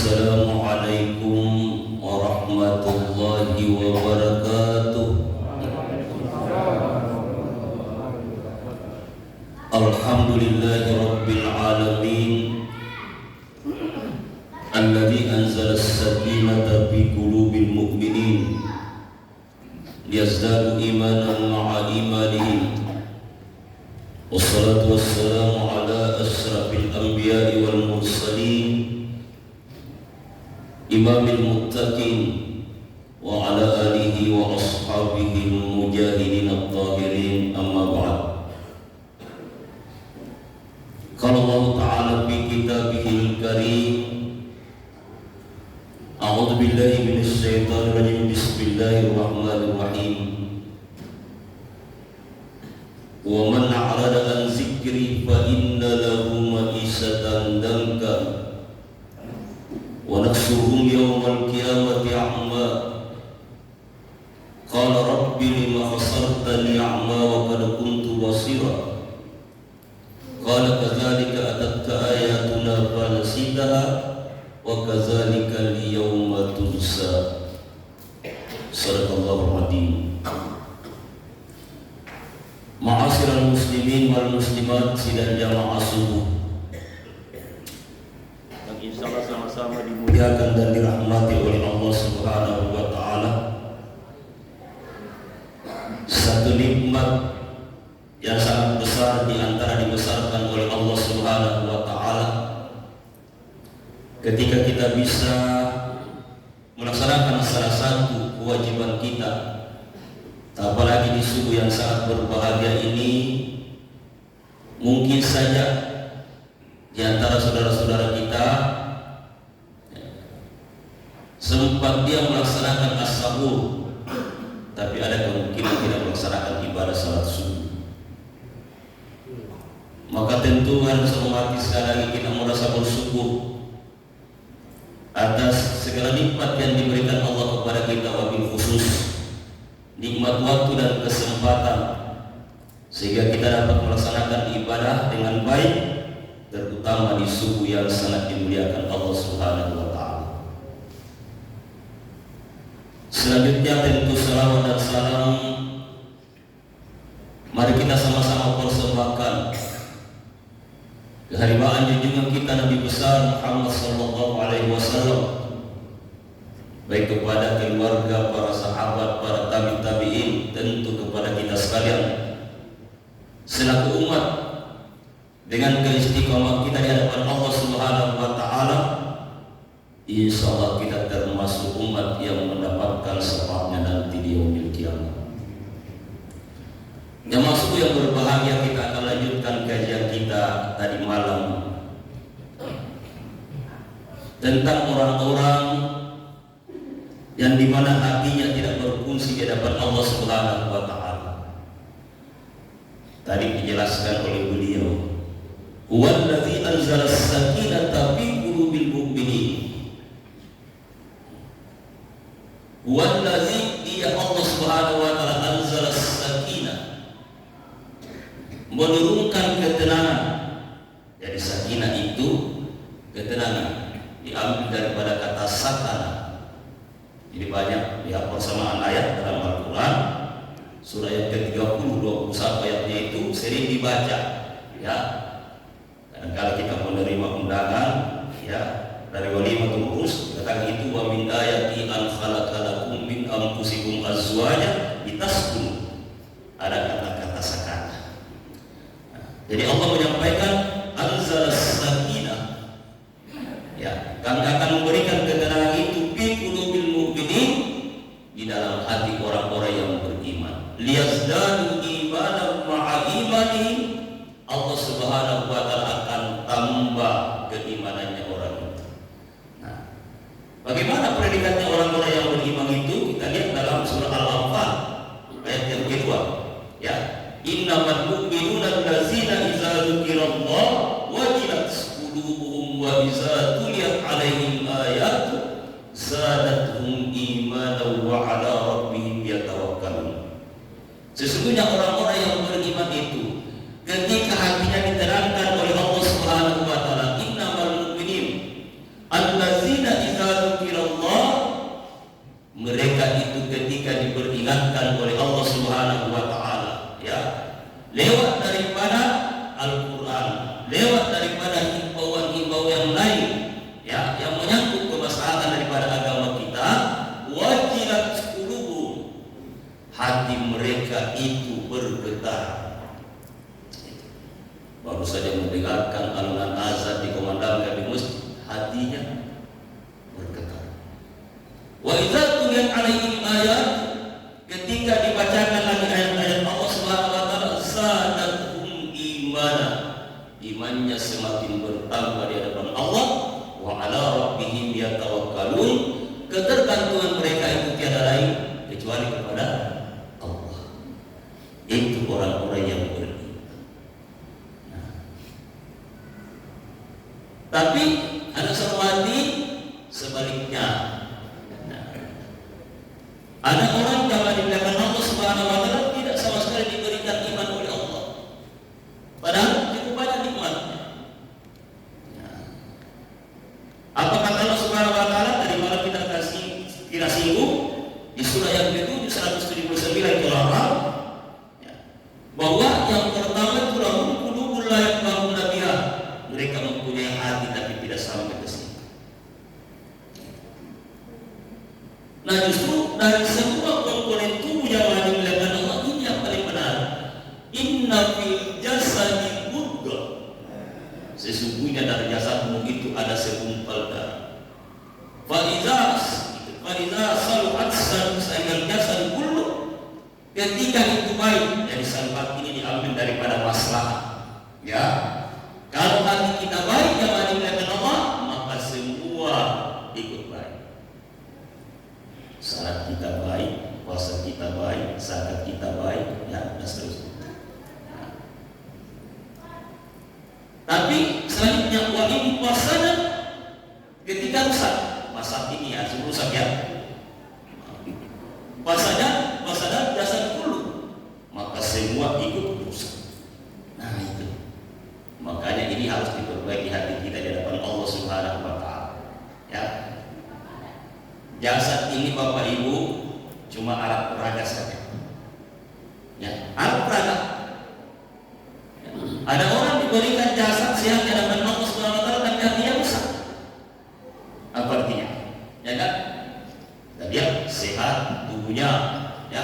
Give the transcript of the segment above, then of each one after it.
Assalamualaikum warahmatullahi wabarakatuh. Alhamdulillahi rabbil alamin, alladzi anzala as-sakinata fi qulubil mu'minin liyazdadu imanan ma'a imanihim. Wassalatu wassalamu ala asyrafil anbiya'i wal mursalin, imamil muttaqin wa ala alihi wa ashabihi al-mujahidin at-tahirin, amma ba'd. Qala Allah ta'ala fi kitabihil karim, a'udzu billahi minasy syaithanir rajim, bismillahirrahmanirrahim. Wa man a'rada an zikri fa inna lahu ma'isatan danka wa nahsyuruhum yawmal qiyamati a'ma. Qala rabbi lima hasartani a'ma wa qad kuntu basira. Qala kadzalika atatka ayatuna fanasitaha wa kadzalika al-yawma tunsa. Shadaqallahu adzim. Ma'asyiral muslimin wal muslimat, sidang jamaah subuh yang insyaallah sama-sama dimuliakan dan dirahmati oleh Allah Subhanahu wa taala. Satu nikmat yang sangat besar di antara dibesarkan oleh Allah Subhanahu wa taala ketika kita bisa melaksanakan salah satu kewajiban kita. Apalagi di subuh yang sangat berbahagia ini, mungkin saja di antara saudara-saudara kita sempat dia melaksanakan as-sahur, tapi ada kemungkinan tidak melaksanakan ibadah salat subuh. Maka tentu harus menghormati sekali lagi kita merasa bersyukur atas segala nikmat yang diberikan Allah kepada kita, wabil khusus nikmat waktu dan kesempatan sehingga kita dapat melaksanakan ibadah dengan baik, terutama di subuh yang sangat dimuliakan Allah Subhanahu wa taala. Selanjutnya tentu salawat dan salam mari kita sama-sama persembahkan kehadiran junjungan kita Nabi besar Muhammad sallallahu alaihi wasallam, baik kepada keluarga, para sahabat, para tabi'in, tentu kepada kita sekalian selaku umat. Dengan keistiqomah kita di hadapan Allah Subhanahu wa taala, insyaallah kita termasuk umat yang mendapatkan syafaatnya nanti di yaumil qiyamah. Yang masuk yang berbahagia, kita akan lanjutkan kajian kita tadi malam tentang orang-orang yang dimana hatinya tidak berfungsi di hadapan Allah Subhanahu wa taala. Tadi dijelaskan oleh beliau, huwallazi anzala as-sakinata fi qulubil mu'minin. Huwallazi, dia Allah Subhanahu wa taala, anzala as-sakinah, menurunkan ketenangan. Jadi sakinah itu ketenangan, diambil daripada kata sakana. Jadi banyak ya persamaan ayat dalam Al-Quran. Surah yang ke-30, 21 ayatnya itu sering dibaca ya. Kadang-kadang kita menerima undangan ya dari walimatul urus, katakan itu wa min ayati an khalaqalakum min anfusikum azwaja litaskunu. Ada kata-kata sakana. Jadi Allah menyampaikan anzalas sakinah ya, kami akan memberikan ketenangan itu fi qulubil mu'minin, di dalam hati orang-orang yang beriman, liyazdadu imanan ma'a imanihim. Allah Subhanahu wa taala akan tambah keimanannya orang itu. Nah, bagaimana predikatnya orang-orang yang beriman itu? Kita lihat dalam surah Al-Anfal ayat yang kedua ya, innamal mu'minuna allazina idza dzukirallah wajilat qulubuhum wa idza tuliyat 'alaihim ayatu zadatuhum imanan wa 'ala rabbihim yatawakkalun. Sesungguhnya orang-orang yang beriman itu ketika hatinya diterangkan oleh Allah Subhanahu wa taala, innamal mu'minin allazina ya, yang menyangkut kemaslahatan daripada agama kita, wajilat qulubuhum, hati mereka itu bergetar. Baru saja mendengarkan alunan azan dikumandangkan di masjid, hatinya bergetar. Wa idza tuliyat alaihim ayat, ketika dibacakan lagi ayat-ayat Allah Subhanahu wa taala, zadatuhum imana, imannya semakin bertambah di hadapan Allah. Wa ala rabbihim yatawakkalun, ketergantungan mereka itu tiada lain kecuali kepada Allah. Itu orang-orang yang beriman. Tapi anak hormati sebaliknya. Ada orang yang dimuliakan Allah Subhanahu wa taala tidak sama sekali diberikan iman oleh Allah. Padahal cukup banyak nikmatnya. Apa kata Allah Subhanahu wa taala tadi malam kita singgung di surah yang ke-7 179 Al-Araf, bahwa yang pertama itu lahum qulubun la yafqahuna biha, mereka mempunyai hati tapi tidak sampai ke situ. Nah, justru dari semua komponen tubuh yang dimuliakan Allah, ini yang paling benar. Inna fil jasadi mudghah, sesungguhnya dari jasadmu itu ada segumpal darah. Faiza saluhat sa'il jasad kullu, ketika itu baik. Jadi saluhat ini diambil daripada masalah. Ya, kalau hati kita baik yang dimuliakan Allah, maka semua ikut baik. Salat kita baik, puasa kita baik, zakat kita baik, ya, dan seterusnya. Tapi selanjutnya wa in fasada, ketika rusak, masa ini ya rusak ya. Fasada jasad kullu, maka semua ikut rusak. Nah itu. Makanya ini harus diperbaiki hati kita di hadapan Allah Subhanahu wa taala. Ya. Jasad ini Bapak Ibu cuma alat peraga saja. Ya, alat peraga. Ya. Ada orang diberikan jasad sehat di hadapan Allah Subhanahu wa taala tapi hatinya rusak. Apa artinya? Ya kan? Dia sehat tubuhnya, ya.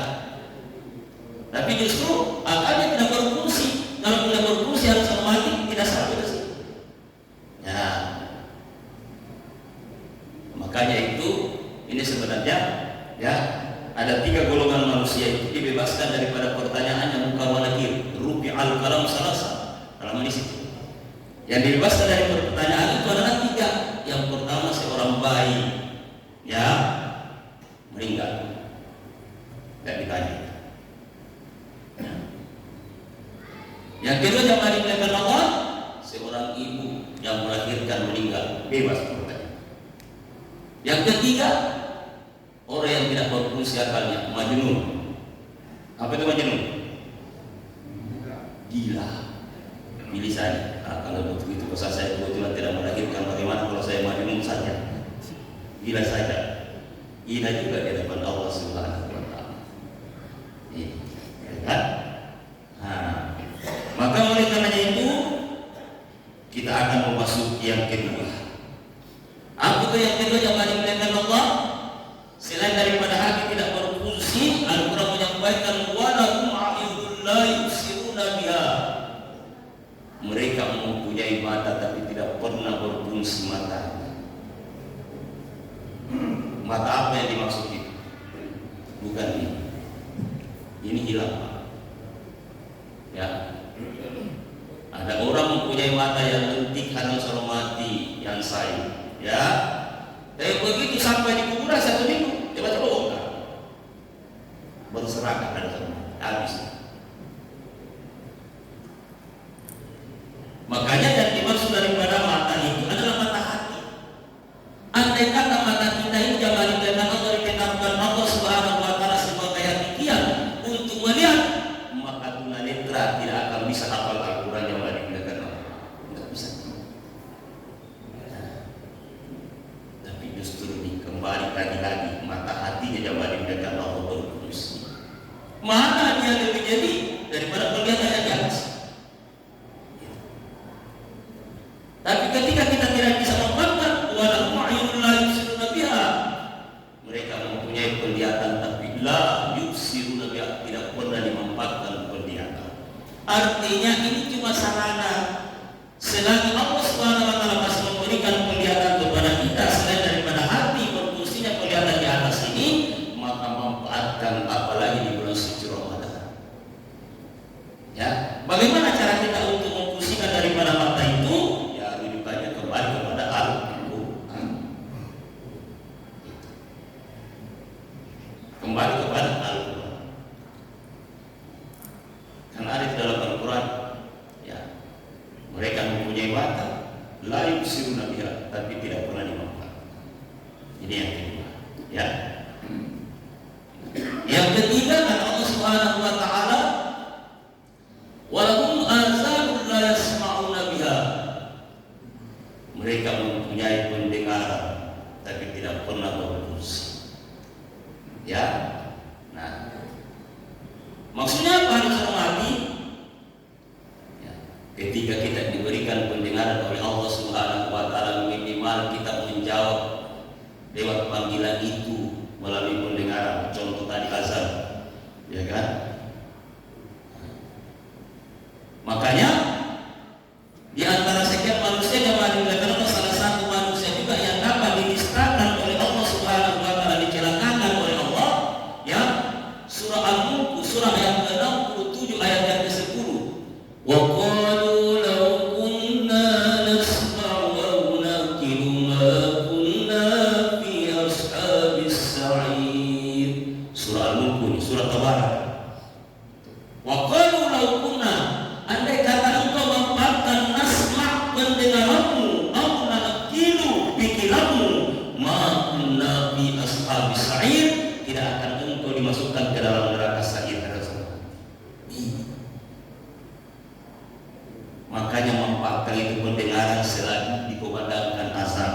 Tapi justru akalnya tidak berfungsi. Kalau tidak berfungsi harus mati, tidak sampai ke situ. Ya. Makanya itu ini sebenarnya ya ada 3 golongan manusia itu dibebaskan daripada pertanyaan yang muka wanakir, rupi al kalam salasa. Dalam ini situ. Yang dibebaskan dari pertanyaan itu adalah 3. Yang pertama seorang bayi, ya, meninggal, tidak ditanya. Yang kedua yang dimuliakan Allah, seorang ibu yang melahirkan meninggal, bebas pertanyaan. Yang ketiga, orang yang tidak berfungsi akalnya, majnun. Apa itu majnun? Gila. Pilih saya. Nah, kalau begitu pasal saya kebetulan tidak melahirkan, bagaimana kalau saya majnun saja? Gila saja. Gila juga di hadapan Allah Subhanahu wa taala. Ya kan? Nah, maka oleh karenanya itu kita akan memasuki yang kedua. Apa itu yang kedua yang dimuliakan Allah? Selain daripada hati tidak berfungsi, Al-Quran menyampaikan walahum a'yunun la yubsiruna biha. Mereka mempunyai mata tapi tidak pernah berfungsi mata. Mata apa yang dimaksud itu? Bukan ini. Ini hilang. Ya. Ada orang mempunyai mata yang lentik, kadang selalu mati, yang sayu. Ya. Tapi begitu sampai di kuburan 1 minggu, coba-coba bongkar. Berserakan dan semua. Habis. Makanya yang dimaksud daripada mata itu adalah mata hati. Andai kata mata kita ini jangan dikenal Allah, dikenalkan Allah Subhanahu wa taala sebagai hatian untuk melihat, maka tunanetra tidak akan bisa hafal Al-Quran yang dimuliakan Allah. Tidak bisa. Tapi justru kembali lagi mata hatinya yang dimuliakan Allah berfungsi. Mana dia lebih jadi daripada penglihatan yang jelas. Tapi ketika kita tidak bisa memandang, walau Ini yang kedua. Ya. Yang ketiga kata Allah Subhanahu wa taala, walahum azanun la yasma'una biha. Mereka mempunyai pendengaran tapi tidak pernah berfungsi. Ya. Nah, maksudnya apa harus hormati? Ya. Ketika kita diberikan pendengaran oleh Allah Subhanahu wa taala, minimal kita menjawab lewat panggilan itu melalui pendengaran. Contoh tadi azan, ya kan? Makanya di antara sekian manusia yang dimuliakan Allah, salah satu manusia juga yang dapat dinistakan oleh Allah Subhanahu wa taala, dicelakakan oleh Allah, ya. Surah Al-Mulk, surah yang ke-67 ayat yang ke-10. Wa qalu law kunna nasma'u aw naqilu ma kunna fi ashabis sa'ir. Surah Al-Mulk, surah Tabarak. Wa qalu law kunna, andai kata engkau memanfaatkan nasma' pendengaranmu, au naqilu pikiranmu, ma kunna fi ashabis sa'ir, tidak akan engkau dimasukkan ke dalam neraka sa'ir. Makanya manfaatkan itu pendengaran selagi dikumandangkan azan.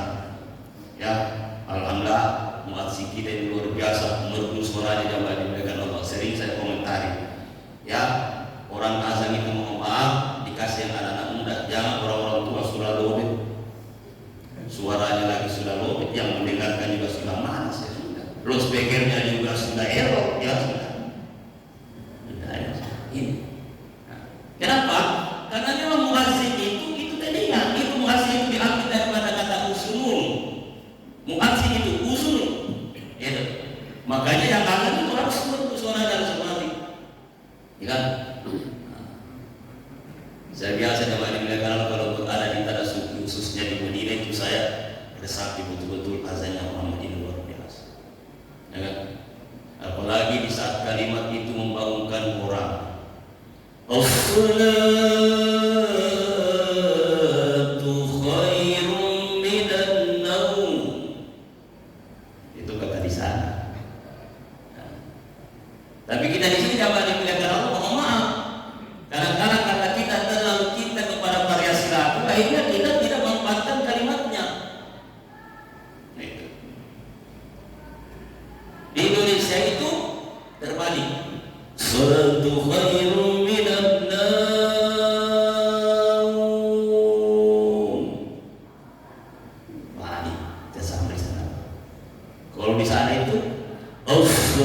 Ya, alhamdulillah muadzin kita yang luar biasa, merdu suaranya jamaah dimuliakan Allah. Sering saya komentari. Ya, orang azan itu mohon maaf dikasih yang anak-anak muda, jangan orang-orang tua sudah lobet. Suaranya lagi sudah lobet, yang mendengarkan juga sudah malas ya sudah. Loudspeakernya juga sudah error, ya sudah. Sudah ya. Ini. Nah, kenapa? Karena memang muadzin itu telinga, itu muadzin itu diambil daripada kata usunun. Muadzin itu usun. Ya. Makanya yang azan itu harus merdu suara dan semati. Ya kan? Saya biasa jamaah dimuliakan kalau ada di tanah suci, khususnya di Madinah itu saya resapi betul-betul azannya Muhammad ini luar biasa. Ya kan? Apalagi di saat kalimat itu membangunkan orang. As-salatu khairun minan naum. Itu kata di sana. Nah. Tapi kita di sini jamaah dimuliakan Allah, mohon maaf. Kadang-kadang kata kita terlalu cinta kepada variasi lagu, akhirnya kita tidak memanfaatkan kalimatnya. Nah, itu. Di Indonesia itu terbalik. Salatu khairun minan naum. Balik, kita sampai sana. Kalau di sana itu as-salatu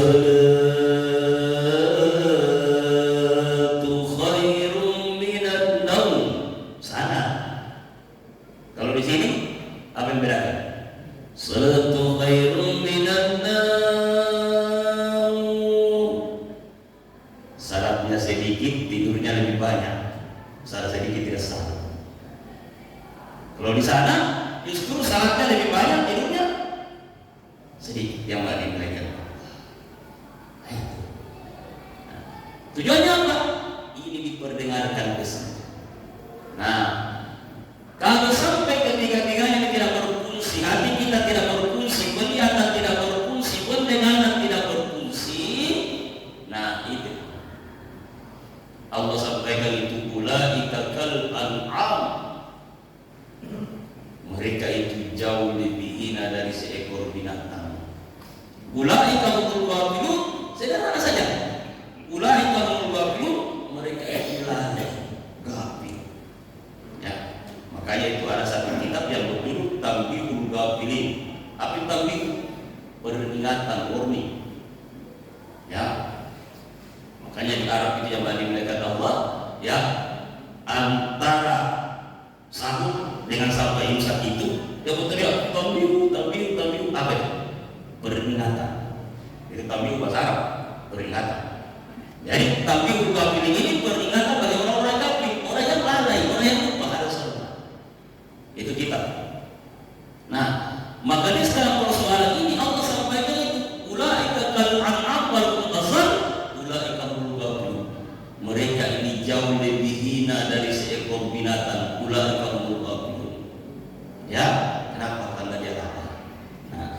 khairun minan naum. Sana. Kalau di sini apa yang bedakan? Salatu khairun minan naum. Salatnya sedikit, tidurnya lebih banyak. Salat sedikit tidak salat. Kalau di sana justru salatnya lebih banyak, tidurnya sedikit. Yang nggak dimulaikan. Nah, tujuannya apa? Ini diperdengarkan pesan. Nah, kalau sampai ketiga-tiganya tidak berfungsi, hati kita tidak berfungsi, penglihatan tidak berfungsi, pendengaran tidak berfungsi, nah itu Allah sampaikan itu ulaika kal an'am. Mereka itu jauh lebih hina dari seekor binatang. Ulaika humul ghafilun, sederhana saja. Ulaika humul ghafilun, mereka itu lalai, ghafil. Ya, makanya itu ada satu kitab yang berjudul Tanbihul Ghafilin. Apa itu tanbih? Peringatan, warning. Ya. Makanya di Arab itu yang dimuliakan Allah, ya, antara sahur dengan sampai imsak itu dia berteriak tanbih, tanbih, tanbih. Apa itu? Peringatan. Itu tanbih bahasa Arab, peringatan. Jadi tanbihul ghafilin ini peringatan bagi orang-orang kafir, orang yang lalai, orang yang lupa ada salat. Itu kita. Nah, makanya sekarang persoalan ini Allah sampaikan itu ulaika kal an'am wal mutasal, ulaika humul ghafilun. Mereka ini jauh lebih hina dari seekor binatang, ulaika humul ghafilun. Ya, kenapa? Karena dia lalai. Nah,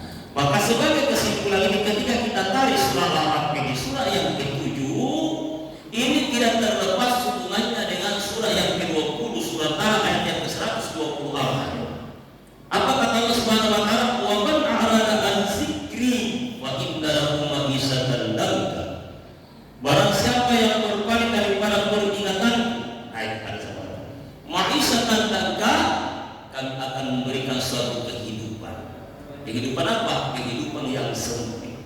sebagai kesimpulan ini, ketika kita tarik surah Al-Araf di surah yang ke-7, ini tidak terlepas hubungannya dengan surah yang ke-20, surah Taha ayat yang ke-120 Allah. Apa kata Allah Subhanahu wa taala? Wa man a'rada an dzikri wa inna lahu ma'isatan danka. Barang siapa yang berpaling daripada peringatan, ayat ada sabar. Ma'isatan danka, kami akan memberikan suatu kehidupan. Kehidupan apa? Kehidupan yang sempit.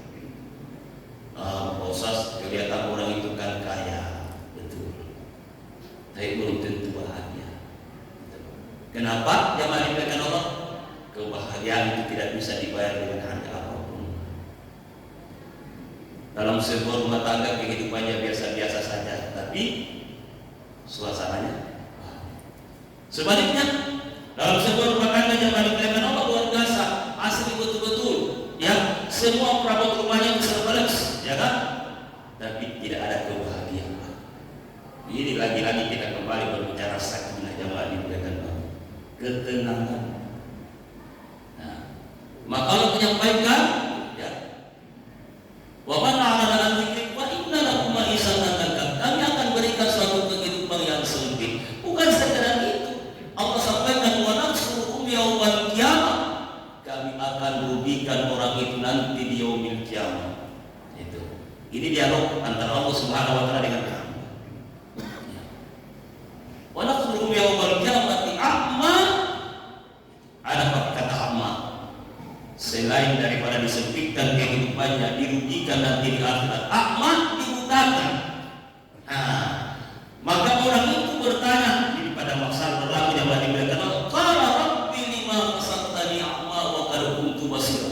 Bosas kelihatan orang itu kan kaya, betul. Tapi belum tentu bahagia. Kenapa? Yang dimaksudkan Allah, kebahagiaan itu tidak bisa dibayar dengan harga apapun. Dalam sebuah rumah tangga kehidupannya biasa-biasa saja, tapi suasananya. Sebaliknya, dalam sebuah rumah tangga yang dimaksudkan Allah luar biasa, asli betul-betul. Ya, semua perabot rumahnya bisa balance, ya kan? Tapi tidak ada kebahagiaan. Ini lagi-lagi kita kembali berbicara sakinah jamaah dimuliakan Allah. Ketenangan. Nah, maka Allah menyampaikan, ya, wa man a'rada an dzikri wa inna lahu ma'isatan danka. Kami akan berikan suatu kehidupan yang sempit. Bukan sekedar itu. Allah sampaikan wa nahsyuruhum yaumal qiyamah. Kami akan rugikan orang itu nanti di yaumil qiyamah. Itu. Ini dialog antara Allah Subhanahu wa taala dengan kami. Wa nahsyuruhum yaumal qiyamati a'ma. Ada kata a'ma. Selain daripada disempitkan kehidupannya, dirugikan nanti di akhirat, a'ma, dibutakan. Nah, maka orang itu bertanya pada masalah berlaku yang tadi mereka qala rabbi lima fasaqtani a'ma wa qad kuntu basira.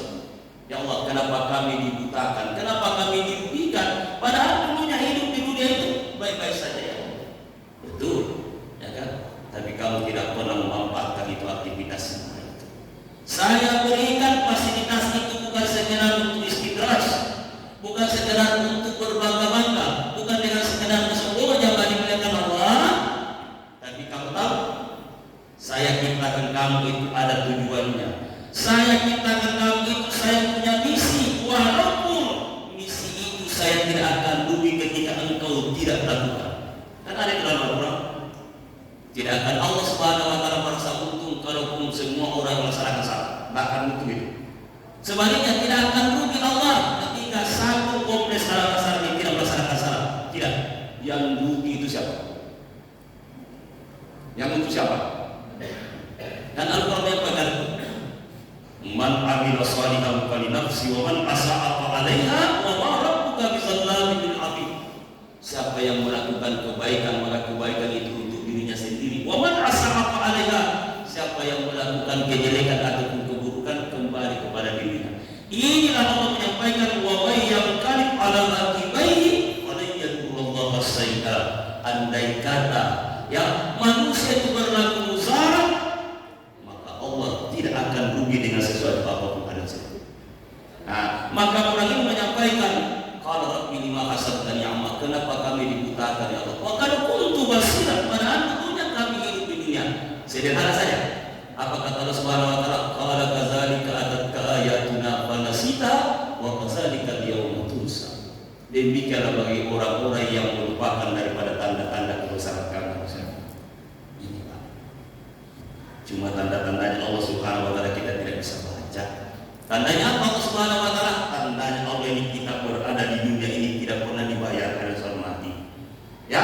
Ya Allah, kenapa kami dibutakan? Kenapa kami dirugikan? Padahal dulunya hidup di dunia itu baik-baik saja, ya. Betul, ya kan? Tapi kamu tidak pernah memanfaatkan itu aktivitasnya. Saya berikan fasilitas itu bukan sekedar untuk istidraj, bukan sekedar untuk berbangga-bangga, bukan dengan sekedar kesombongan yang dimuliakan Allah. Tapi kamu tahu, saya ciptakan kamu itu ada tujuannya. Saya ciptakan kamu itu, saya punya misi. Walaupun misi itu saya tidak akan rugi ketika engkau tidak lakukan. Kan ada dalam Al-Quran, tidak akan Allah Subhanahu wa taala merasa untung kalaupun semua orang melaksanakan salah. Bahkan itu. Sebaliknya tidak akan rugi Allah ketika satu kompleks salah ini tidak melaksanakan salah. Tidak. Yang rugi itu siapa? Yang itu siapa? Dan Al-Quran menyampaikan, man amila shalihan falinafsi wa man asa'a fa'alaiha wa ma rabbuka bizallamin lil 'abid. Siapa yang melakukan kebaikan, maka kebaikan itu untuk dirinya sendiri. Wa man asa'a fa'alaiha. Siapa yang melakukan kejelekan ataupun keburukan, kembali kepada dirinya. Inilah Allah menyampaikan, wa may yamkalib 'ala aqibaihi wa la yadurullahu as-sayyi'a. Andai kata ya manusia itu berlaku muzarat, maka Allah tidak akan rugi dengan sesuatu apapun ada saja. Nah, maka orang ini menyampaikan, qala rabbi lima hasabtani a'ma. Kenapa kami dibutakan, ya Allah? Wa qad kuntu basiran. Padahal dulunya kami hidup di dunia. Sederhana saja. Apa kata Allah Subhanahu wa taala? Qala kadzalika atatka ayatuna fanasita wa kadzalika al-yawma tunsa. Demikianlah bagi orang-orang yang melupakan daripada tanda-tanda kebesaran kami. Ini Pak. Cuma tanda-tandanya Allah Subhanahu wa taala kita tidak bisa baca. Tandanya apa Allah Subhanahu wa taala? Tandanya Allah ini kita berada di dunia ini tidak pernah dibayar karena soal mati. Ya,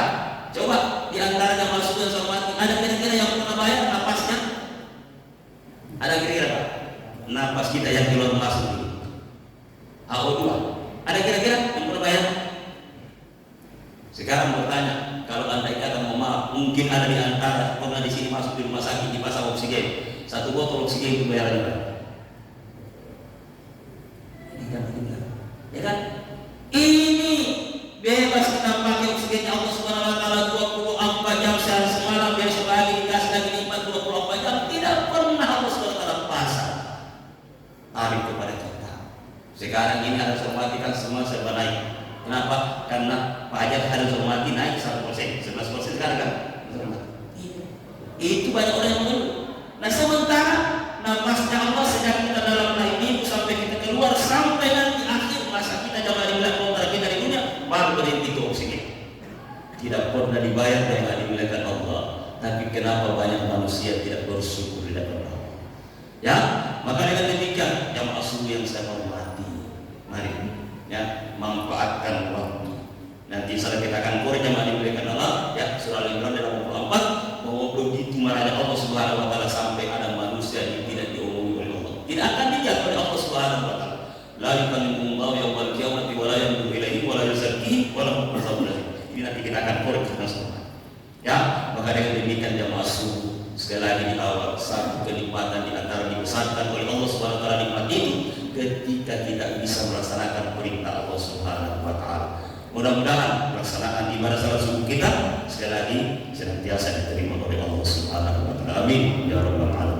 coba di antaranya masuk dan soal mati. Ada kira-kira yang pernah bayar napasnya? Ada kira-kira Pak? Napas kita yang keluar masuk ini. HO2. Ada kira-kira yang pernah bayar? Sekarang bertanya, kalau andai kata mau maaf, mungkin ada di antara pernah di sini masuk di rumah sakit dipasang oksigen. Satu botol oksigen itu bayarannya berapa? Ini kan benar. Ya kan? Ini bebas kita pakai oksigennya Allah Subhanahu wa taala 24 jam sehari semalam, besok lagi dikasih lagi nikmat 24 jam. Tidak pernah Allah Subhanahu wa taala pasang. Tarik kepada kita. Sekarang ini harus hormatikan semua serba naik. Kenapa? Karena pajak harus hormati naik 1%, 11% sekarang kan? Itu banyak orang yang mengeluh. Nah sementara napasnya Allah sejak kita dalam rahim ibu sampai kita keluar sama dibayar dengan dimuliakan Allah. Tapi kenapa banyak manusia tidak bersyukur di hadapan Allah? Ya, maka dengan demikian jamaah subuh yang saya hormati, mari ya manfaatkan waktu. Nanti saat kita akan korek jamaah dimuliakan Allah, ya surah Al-Imran ayat 84, bahwa begitu marahnya Allah Subhanahu wa taala sampai ada manusia yang tidak diomongin oleh Allah, tidak akan dijawab oleh Allah Subhanahu wa taala. La yukallimuhumullahu yawmal qiyamati wa la yanzuru ilaihim wa la yuzakkihim wa lahum adzabun alim. Ini nanti kita akan korek kita semua. Ya, maka dengan demikian jamaah subuh sekali lagi di awal satu kenikmatan di antara dibesarkan oleh Allah Subhanahu wa taala nikmat itu ketika kita bisa melaksanakan perintah Allah Subhanahu wa taala. Mudah-mudahan pelaksanaan ibadah salat subuh kita sekali lagi senantiasa diterima oleh Allah Subhanahu wa taala. Amin ya rabbal alamin.